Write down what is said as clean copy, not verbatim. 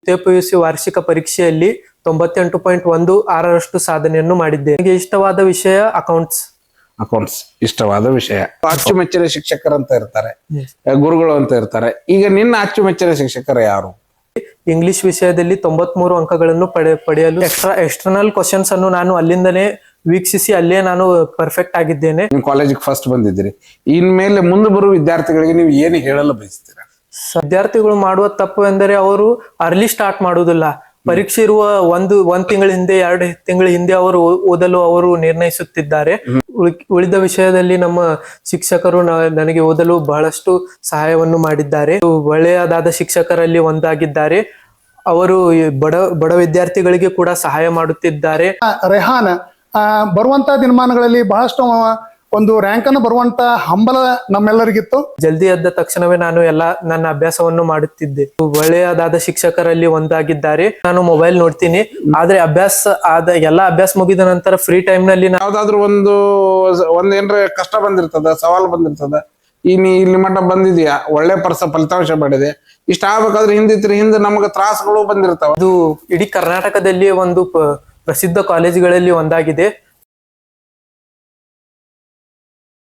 PUC ವಾರ್ಷಿಕ ಪರೀಕ್ಷೆಯಲ್ಲಿ 98.16 ಸಾಧನೆಯನ್ನು ಮಾಡಿದ್ದೆ. ನನಗೆ ಇಷ್ಟವಾದ ವಿಷಯ ಅಕೌಂಟ್ಸ್ ಇಷ್ಟವಾದ ವಿಷಯ. ಅಚ್ಚುಮೆಚ್ಚಿನ ಶಿಕ್ಷಕರಂತ ಇರ್ತಾರೆ, ಗುರುಗಳು ಅಂತ ಇರ್ತಾರೆ. ಈಗ ನಿನ್ನ ಅಚ್ಚುಮೆಚ್ಚಿನ ಶಿಕ್ಷಕರು ಯಾರು? ಇಂಗ್ಲಿಷ್ ವಿಷಯದಲ್ಲಿ 93 ಅಂಕಗಳನ್ನು ಪಡೆಯಲು ಎಕ್ಸ್ಟರ್ನಲ್ ಕ್ವಶನ್ಸ್ ಅನ್ನು ನಾನು ಅಲ್ಲಿಂದನೇ ವೀಕ್ಷಿಸಿ ಅಲ್ಲೇ ನಾನು ಪರ್ಫೆಕ್ಟ್ ಆಗಿದ್ದೇನೆ. ನೀವು ಕಾಲೇಜಿಗೆ ಫಸ್ಟ್ ಬಂದಿದ್ದೀರಿ. ಇನ್ಮೇಲೆ ಮುಂದೆ ಬರುವ ವಿದ್ಯಾರ್ಥಿಗಳಿಗೆ ನೀವು ಏನು ಹೇಳಲು ಬಯಸ್ತೀರಾ? ವಿದ್ಯಾರ್ಥಿಗಳು ಮಾಡುವ ತಪ್ಪು ಎಂದರೆ ಅವರು ಅರ್ಲಿ ಸ್ಟಾರ್ಟ್ ಮಾಡುವುದಿಲ್ಲ. ಪರೀಕ್ಷೆ ಇರುವ ಒಂದ್ ತಿಂಗಳ ಹಿಂದೆ 2 ತಿಂಗಳ ಹಿಂದೆ ಅವರು ಓದಲು ಅವರು ನಿರ್ಣಯಿಸುತ್ತಿದ್ದಾರೆ. ಉಳಿದ ವಿಷಯದಲ್ಲಿ ನಮ್ಮ ಶಿಕ್ಷಕರು ನನಗೆ ಓದಲು ಬಹಳಷ್ಟು ಸಹಾಯವನ್ನು ಮಾಡಿದ್ದಾರೆ. ಒಳ್ಳೆಯದಾದ ಶಿಕ್ಷಕರಲ್ಲಿ ಒಂದಾಗಿದ್ದಾರೆ. ಅವರು ಬಡ ವಿದ್ಯಾರ್ಥಿಗಳಿಗೆ ಕೂಡ ಸಹಾಯ ಮಾಡುತ್ತಿದ್ದಾರೆ. ರೆಹಾನ್ ಬರುವಂತ ದಿನಮಾನಗಳಲ್ಲಿ ಬಹಳಷ್ಟು ಒಂದು ರ್ಯಾಂಕ್ ಅನ್ನು ಬರುವಂತ ಹಂಬಲ ನಮ್ಮೆಲ್ಲರಿಗಿತ್ತು. ಜಲ್ದಿ ಎದ್ದ ತಕ್ಷಣವೇ ನಾನು ನನ್ನ ಅಭ್ಯಾಸವನ್ನು ಮಾಡುತ್ತಿದ್ದೆ. ಒಳ್ಳೆಯದಾದ ಶಿಕ್ಷಕರಲ್ಲಿ ಒಂದಾಗಿದ್ದಾರೆ. ನಾನು ಮೊಬೈಲ್ ನೋಡ್ತೀನಿ, ಆದ್ರೆ ಎಲ್ಲಾ ಅಭ್ಯಾಸ ಮುಗಿದ ನಂತರ ಫ್ರೀ ಟೈಮ್ ನಲ್ಲಿ ಯಾವ್ದಾದ್ರು ಏನ್ರ ಕಷ್ಟ ಬಂದಿರ್ತದ, ಸವಾಲ್ ಬಂದಿರ್ತದ, ಇಲ್ಲಿ ಮಟ್ಟ ಬಂದಿದ್ಯಾ, ಒಳ್ಳೆ ಫಲಿತಾಂಶ ಮಾಡಿದೆ, ಇಷ್ಟ ಆಗ್ಬೇಕಾದ್ರೆ ಹಿಂದೆ ನಮಗೆ ತ್ರಾಸಗಳು ಬಂದಿರ್ತಾವ. ಇದು ಇಡೀ ಕರ್ನಾಟಕದಲ್ಲಿ ಒಂದು ಪ್ರಸಿದ್ಧ ಕಾಲೇಜುಗಳಲ್ಲಿ ಒಂದಾಗಿದೆ.